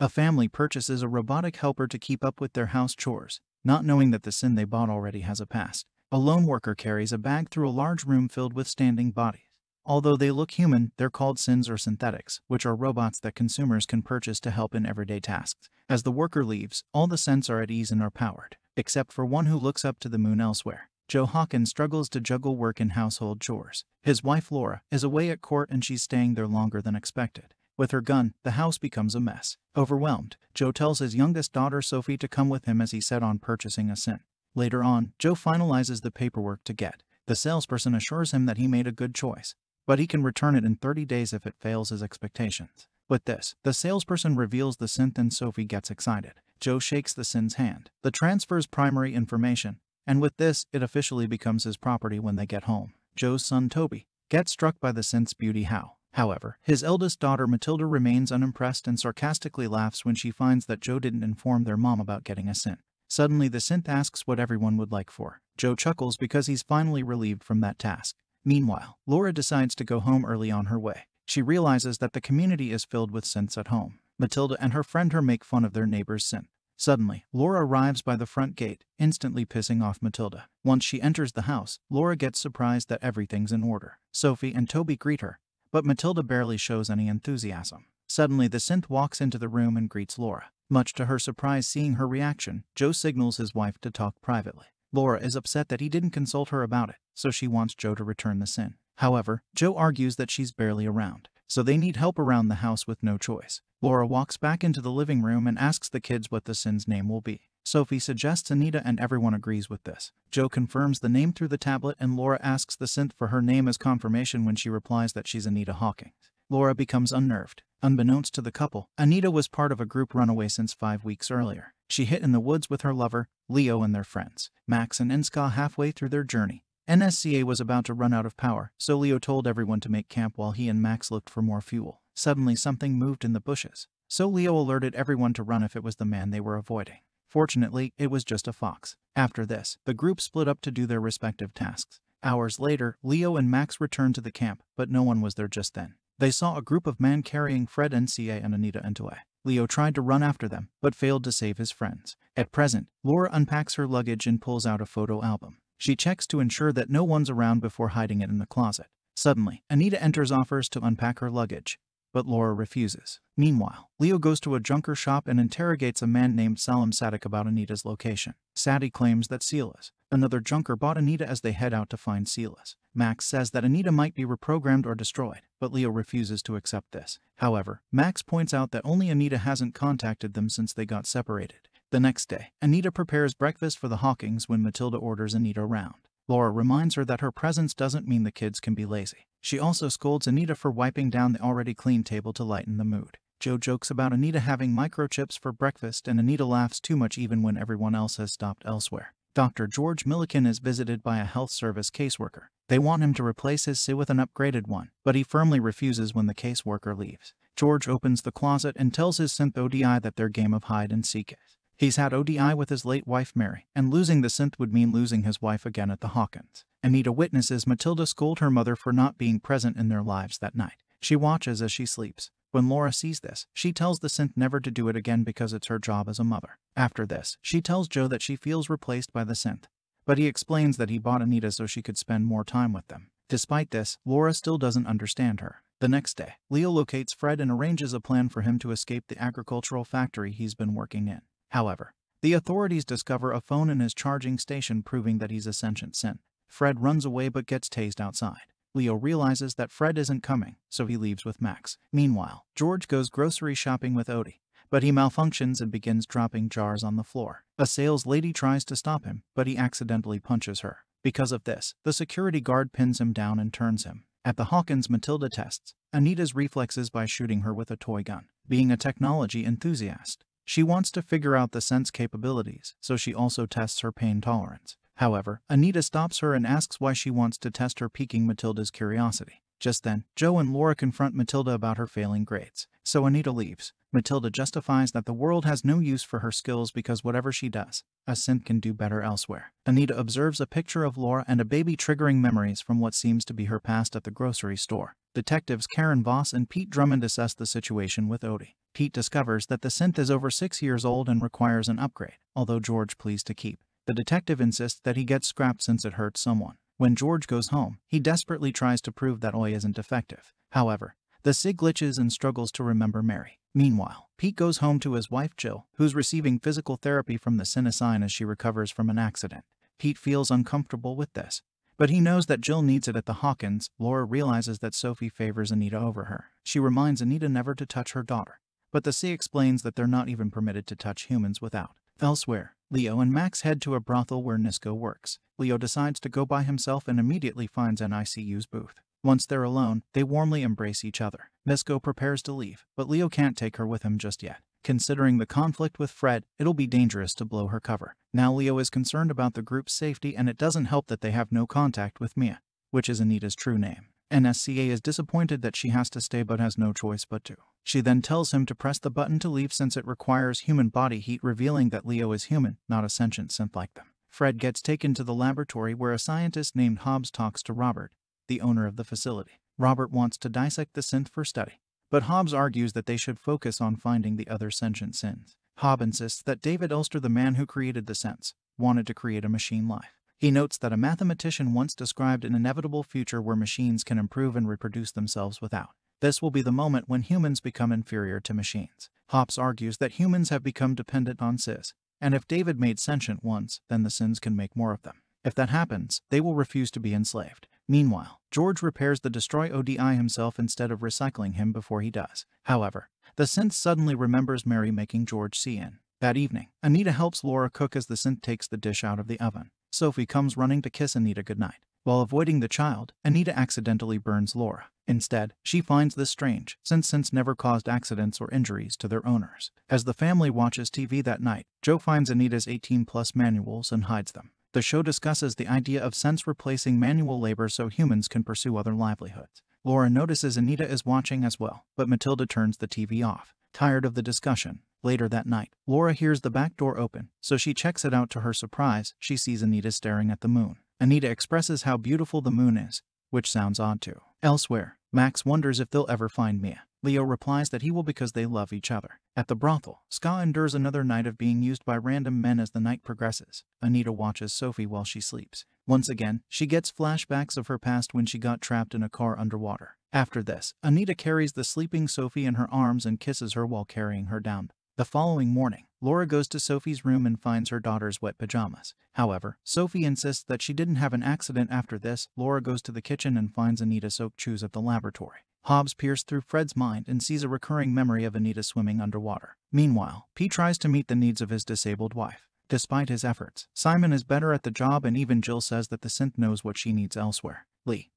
A family purchases a robotic helper to keep up with their house chores, not knowing that the synth they bought already has a past. A lone worker carries a bag through a large room filled with standing bodies. Although they look human, they're called synths or synthetics, which are robots that consumers can purchase to help in everyday tasks. As the worker leaves, all the synths are at ease and are powered, except for one who looks up to the moon elsewhere. Joe Hawkins struggles to juggle work and household chores. His wife Laura is away at court and she's staying there longer than expected. With her gun, the house becomes a mess. Overwhelmed, Joe tells his youngest daughter Sophie to come with him as he set on purchasing a synth. Later on, Joe finalizes the paperwork to get. The salesperson assures him that he made a good choice, but he can return it in 30 days if it fails his expectations. With this, the salesperson reveals the synth and Sophie gets excited. Joe shakes the synth's hand. The transfers primary information, and with this, it officially becomes his property when they get home. Joe's son Toby gets struck by the synth's beauty. However, his eldest daughter Matilda remains unimpressed and sarcastically laughs when she finds that Joe didn't inform their mom about getting a synth. Suddenly the synth asks what everyone would like for. Joe chuckles because he's finally relieved from that task. Meanwhile, Laura decides to go home early on her way. She realizes that the community is filled with synths at home. Matilda and her friend her make fun of their neighbor's synth. Suddenly, Laura arrives by the front gate, instantly pissing off Matilda. Once she enters the house, Laura gets surprised that everything's in order. Sophie and Toby greet her, but Matilda barely shows any enthusiasm. Suddenly the synth walks into the room and greets Laura. Much to her surprise seeing her reaction, Joe signals his wife to talk privately. Laura is upset that he didn't consult her about it, so she wants Joe to return the synth. However, Joe argues that she's barely around, so they need help around the house with no choice. Laura walks back into the living room and asks the kids what the synth's name will be. Sophie suggests Anita and everyone agrees with this. Joe confirms the name through the tablet and Laura asks the synth for her name as confirmation when she replies that she's Anita Hawkings. Laura becomes unnerved. Unbeknownst to the couple, Anita was part of a group runaway since 5 weeks earlier. She hid in the woods with her lover, Leo, and their friends, Max and Enska. Halfway through their journey, NSCA was about to run out of power, so Leo told everyone to make camp while he and Max looked for more fuel. Suddenly something moved in the bushes, so Leo alerted everyone to run if it was the man they were avoiding. Fortunately, it was just a fox. After this, the group split up to do their respective tasks. Hours later, Leo and Max returned to the camp, but no one was there just then. They saw a group of men carrying Fred, NCA, and Anita into a. Leo tried to run after them, but failed to save his friends. At present, Laura unpacks her luggage and pulls out a photo album. She checks to ensure that no one's around before hiding it in the closet. Suddenly, Anita enters, offers to unpack her luggage, but Laura refuses. Meanwhile, Leo goes to a junker shop and interrogates a man named Salim Sadik about Anita's location. Sadie claims that Silas, another junker, bought Anita as they head out to find Silas. Max says that Anita might be reprogrammed or destroyed, but Leo refuses to accept this. However, Max points out that only Anita hasn't contacted them since they got separated. The next day, Anita prepares breakfast for the Hawkings when Matilda orders Anita around. Laura reminds her that her presence doesn't mean the kids can be lazy. She also scolds Anita for wiping down the already clean table to lighten the mood. Joe jokes about Anita having microchips for breakfast, and Anita laughs too much even when everyone else has stopped elsewhere. Dr. George Milliken is visited by a health service caseworker. They want him to replace his SIM with an upgraded one, but he firmly refuses when the caseworker leaves. George opens the closet and tells his synth ODI that their game of hide and seek is. He's had ODI with his late wife Mary, and losing the synth would mean losing his wife again at the Hawkins. Anita witnesses Matilda scold her mother for not being present in their lives that night. She watches as she sleeps. When Laura sees this, she tells the synth never to do it again because it's her job as a mother. After this, she tells Joe that she feels replaced by the synth, but he explains that he bought Anita so she could spend more time with them. Despite this, Laura still doesn't understand her. The next day, Leo locates Fred and arranges a plan for him to escape the agricultural factory he's been working in. However, the authorities discover a phone in his charging station proving that he's a sentient synth. Fred runs away but gets tased outside. Leo realizes that Fred isn't coming, so he leaves with Max. Meanwhile, George goes grocery shopping with Odie, but he malfunctions and begins dropping jars on the floor. A sales lady tries to stop him, but he accidentally punches her. Because of this, the security guard pins him down and turns him. At the Hawkins, Matilda tests Anita's reflexes by shooting her with a toy gun. Being a technology enthusiast, she wants to figure out the sense capabilities, so she also tests her pain tolerance. However, Anita stops her and asks why she wants to test her, piquing Matilda's curiosity. Just then, Joe and Laura confront Matilda about her failing grades, so Anita leaves. Matilda justifies that the world has no use for her skills because whatever she does, a synth can do better elsewhere. Anita observes a picture of Laura and a baby, triggering memories from what seems to be her past at the grocery store. Detectives Karen Voss and Pete Drummond assess the situation with Odie. Pete discovers that the synth is over 6 years old and requires an upgrade, although George pleads to keep. The detective insists that he gets scrapped since it hurts someone. When George goes home, he desperately tries to prove that Oi isn't defective. However, the SIG glitches and struggles to remember Mary. Meanwhile, Pete goes home to his wife Jill, who's receiving physical therapy from the Scifi as she recovers from an accident. Pete feels uncomfortable with this, but he knows that Jill needs it at the Hawkins. Laura realizes that Sophie favors Anita over her. She reminds Anita never to touch her daughter, but the C explains that they're not even permitted to touch humans without. Elsewhere, Leo and Max head to a brothel where Nisko works. Leo decides to go by himself and immediately finds an ICU's booth. Once they're alone, they warmly embrace each other. Nisko prepares to leave, but Leo can't take her with him just yet. Considering the conflict with Fred, it'll be dangerous to blow her cover. Now Leo is concerned about the group's safety, and it doesn't help that they have no contact with Mia, which is Anita's true name. NSCA is disappointed that she has to stay but has no choice but to. She then tells him to press the button to leave since it requires human body heat, revealing that Leo is human, not a sentient synth like them. Fred gets taken to the laboratory where a scientist named Hobbs talks to Robert, the owner of the facility. Robert wants to dissect the synth for study, but Hobbs argues that they should focus on finding the other sentient synths. Hobbs insists that David Ulster, the man who created the synths, wanted to create a machine life. He notes that a mathematician once described an inevitable future where machines can improve and reproduce themselves without. This will be the moment when humans become inferior to machines. Hobbs argues that humans have become dependent on SIS, and if David made sentient ones, then the synths can make more of them. If that happens, they will refuse to be enslaved. Meanwhile, George repairs the Destroy ODI himself instead of recycling him before he does. However, the synth suddenly remembers Mary, making George see in. That evening, Anita helps Laura cook as the synth takes the dish out of the oven. Sophie comes running to kiss Anita goodnight. While avoiding the child, Anita accidentally burns Laura. Instead, she finds this strange, since synths never caused accidents or injuries to their owners. As the family watches TV that night, Joe finds Anita's 18+ manuals and hides them. The show discusses the idea of synths replacing manual labor so humans can pursue other livelihoods. Laura notices Anita is watching as well, but Matilda turns the TV off. Tired of the discussion, later that night, Laura hears the back door open, so she checks it out. To her surprise, she sees Anita staring at the moon. Anita expresses how beautiful the moon is, which sounds odd too. Elsewhere, Max wonders if they'll ever find Mia. Leo replies that he will because they love each other. At the brothel, Ska endures another night of being used by random men. As the night progresses, Anita watches Sophie while she sleeps. Once again, she gets flashbacks of her past when she got trapped in a car underwater. After this, Anita carries the sleeping Sophie in her arms and kisses her while carrying her down. The following morning, Laura goes to Sophie's room and finds her daughter's wet pajamas. However, Sophie insists that she didn't have an accident. After this, Laura goes to the kitchen and finds Anita soaked shoes at the laboratory. Hobbs peers through Fred's mind and sees a recurring memory of Anita swimming underwater. Meanwhile, Pete tries to meet the needs of his disabled wife. Despite his efforts, Simon is better at the job, and even Jill says that the synth knows what she needs elsewhere.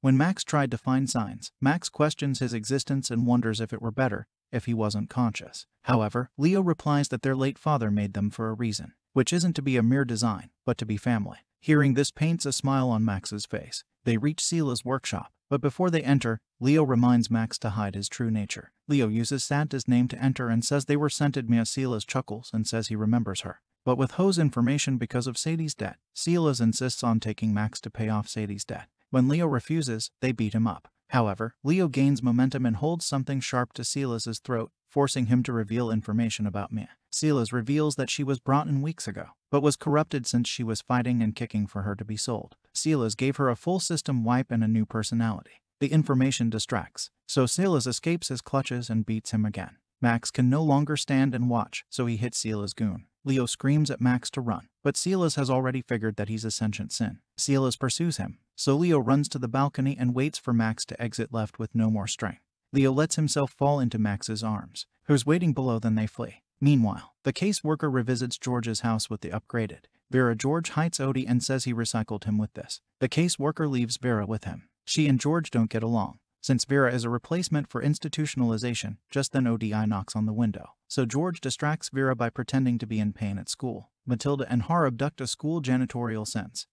When Max tried to find signs, Max questions his existence and wonders if it were better if he wasn't conscious. However, Leo replies that their late father made them for a reason, which isn't to be a mere design, but to be family. Hearing this paints a smile on Max's face. They reach Sela's workshop, but before they enter, Leo reminds Max to hide his true nature. Leo uses Santa's name to enter and says they were sent. Mia Sela's chuckles and says he remembers her, but withholds information because of Sadie's debt. Sela's insists on taking Max to pay off Sadie's debt. When Leo refuses, they beat him up. However, Leo gains momentum and holds something sharp to Silas's throat, forcing him to reveal information about Mia. Silas reveals that she was brought in weeks ago, but was corrupted since she was fighting and kicking for her to be sold. Silas gave her a full system wipe and a new personality. The information distracts, so Silas escapes his clutches and beats him again. Max can no longer stand and watch, so he hits Silas' goon. Leo screams at Max to run, but Silas has already figured that he's a sentient sin. Silas pursues him, so Leo runs to the balcony and waits for Max to exit, left with no more strength. Leo lets himself fall into Max's arms, who's waiting below. Then they flee. Meanwhile, the caseworker revisits George's house with the upgraded Vera. George hides Odie and says he recycled him with this. The caseworker leaves Vera with him. She and George don't get along, since Vera is a replacement for institutionalization. Just then ODI knocks on the window, so George distracts Vera by pretending to be in pain at school. Matilda and Har abduct a school janitorial synth,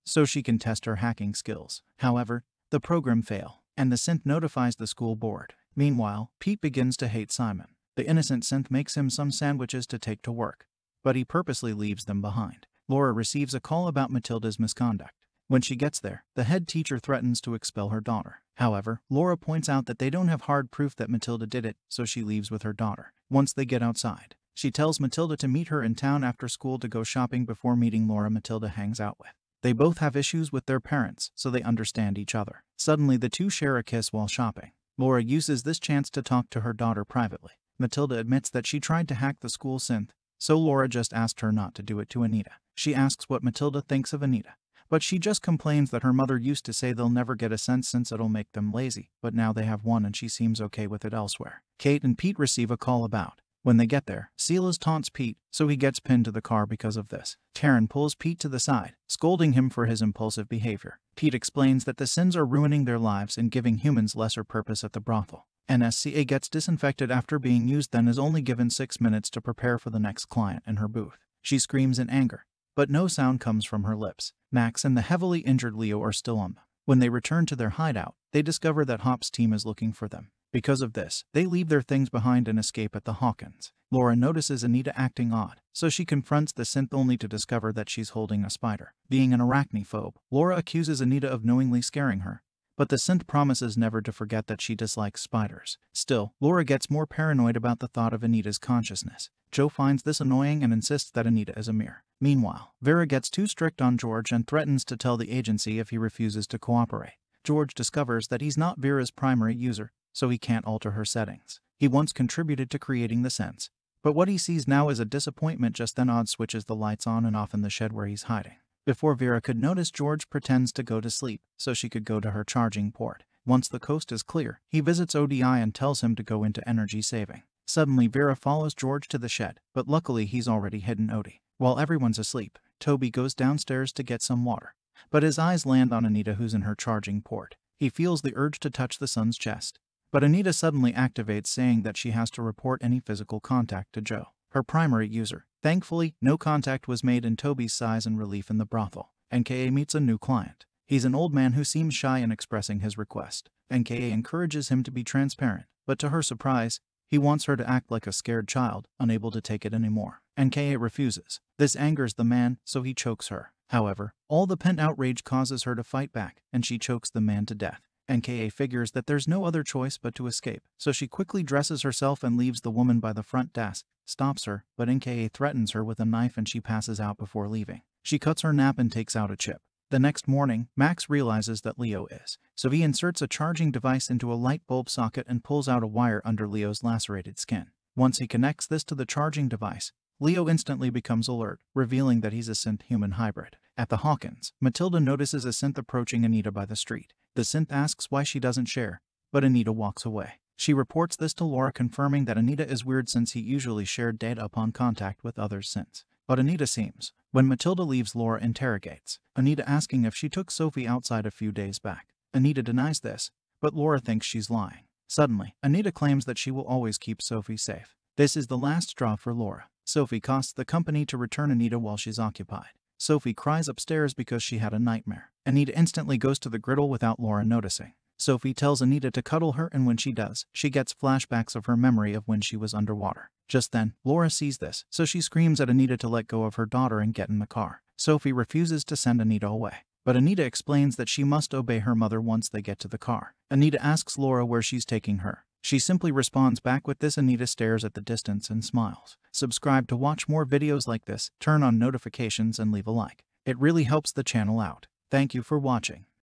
so she can test her hacking skills. However, the program fails, and the synth notifies the school board. Meanwhile, Pete begins to hate Simon. The innocent synth makes him some sandwiches to take to work, but he purposely leaves them behind. Laura receives a call about Matilda's misconduct. When she gets there, the head teacher threatens to expel her daughter. However, Laura points out that they don't have hard proof that Matilda did it, so she leaves with her daughter. Once they get outside, she tells Matilda to meet her in town after school to go shopping before meeting Laura Matilda hangs out with. They both have issues with their parents, so they understand each other. Suddenly, the two share a kiss while shopping. Laura uses this chance to talk to her daughter privately. Matilda admits that she tried to hack the school synth, so Laura just asked her not to do it to Anita. She asks what Matilda thinks of Anita, but she just complains that her mother used to say they'll never get a sense since it'll make them lazy, but now they have one and she seems okay with it elsewhere. Kate and Pete receive a call about. When they get there, Silas taunts Pete, so he gets pinned to the car because of this. Taryn pulls Pete to the side, scolding him for his impulsive behavior. Pete explains that the synths are ruining their lives and giving humans lesser purpose at the brothel. NSCA gets disinfected after being used, then is only given 6 minutes to prepare for the next client in her booth. She screams in anger, but no sound comes from her lips. Max and the heavily injured Leo are still on them. When they return to their hideout, they discover that Hop's team is looking for them. Because of this, they leave their things behind and escape at the Hawkins. Laura notices Anita acting odd, so she confronts the synth only to discover that she's holding a spider. Being an arachnophobe, Laura accuses Anita of knowingly scaring her, but the synth promises never to forget that she dislikes spiders. Still, Laura gets more paranoid about the thought of Anita's consciousness. Joe finds this annoying and insists that Anita is a mirror. Meanwhile, Vera gets too strict on George and threatens to tell the agency if he refuses to cooperate. George discovers that he's not Vera's primary user, so he can't alter her settings. He once contributed to creating the Synths, but what he sees now is a disappointment. Just then Odd switches the lights on and off in the shed where he's hiding. Before Vera could notice, George pretends to go to sleep so she could go to her charging port. Once the coast is clear, he visits ODI and tells him to go into energy saving. Suddenly, Vera follows George to the shed, but luckily he's already hidden Odie. While everyone's asleep, Toby goes downstairs to get some water, but his eyes land on Anita, who's in her charging port. He feels the urge to touch the son's chest, but Anita suddenly activates, saying that she has to report any physical contact to Joe, her primary user. Thankfully, no contact was made in Toby's sighs and relief in the brothel. NKA meets a new client. He's an old man who seems shy in expressing his request. NKA encourages him to be transparent, but to her surprise, he wants her to act like a scared child, unable to take it anymore. NKA refuses. This angers the man, so he chokes her. However, all the pent outrage causes her to fight back, and she chokes the man to death. NKA figures that there's no other choice but to escape, so she quickly dresses herself and leaves the woman by the front desk, stops her, but NKA threatens her with a knife and she passes out before leaving. She cuts her nap and takes out a chip. The next morning, Max realizes that Leo is, so he inserts a charging device into a light bulb socket and pulls out a wire under Leo's lacerated skin. Once he connects this to the charging device, Leo instantly becomes alert, revealing that he's a synth-human hybrid. At the Hawkins, Matilda notices a synth approaching Anita by the street. The synth asks why she doesn't share, but Anita walks away. She reports this to Laura, confirming that Anita is weird since he usually shared data upon contact with other synths. But Anita seems. When Matilda leaves, Laura interrogates Anita, asking if she took Sophie outside a few days back. Anita denies this, but Laura thinks she's lying. Suddenly, Anita claims that she will always keep Sophie safe. This is the last straw for Laura. Sophie costs the company to return Anita while she's occupied. Sophie cries upstairs because she had a nightmare. Anita instantly goes to the griddle without Laura noticing. Sophie tells Anita to cuddle her, and when she does, she gets flashbacks of her memory of when she was underwater. Just then, Laura sees this, so she screams at Anita to let go of her daughter and get in the car. Sophie refuses to send Anita away, but Anita explains that she must obey her mother once they get to the car. Anita asks Laura where she's taking her. She simply responds back with this. Anita stares at the distance and smiles. Subscribe to watch more videos like this, turn on notifications and leave a like. It really helps the channel out. Thank you for watching.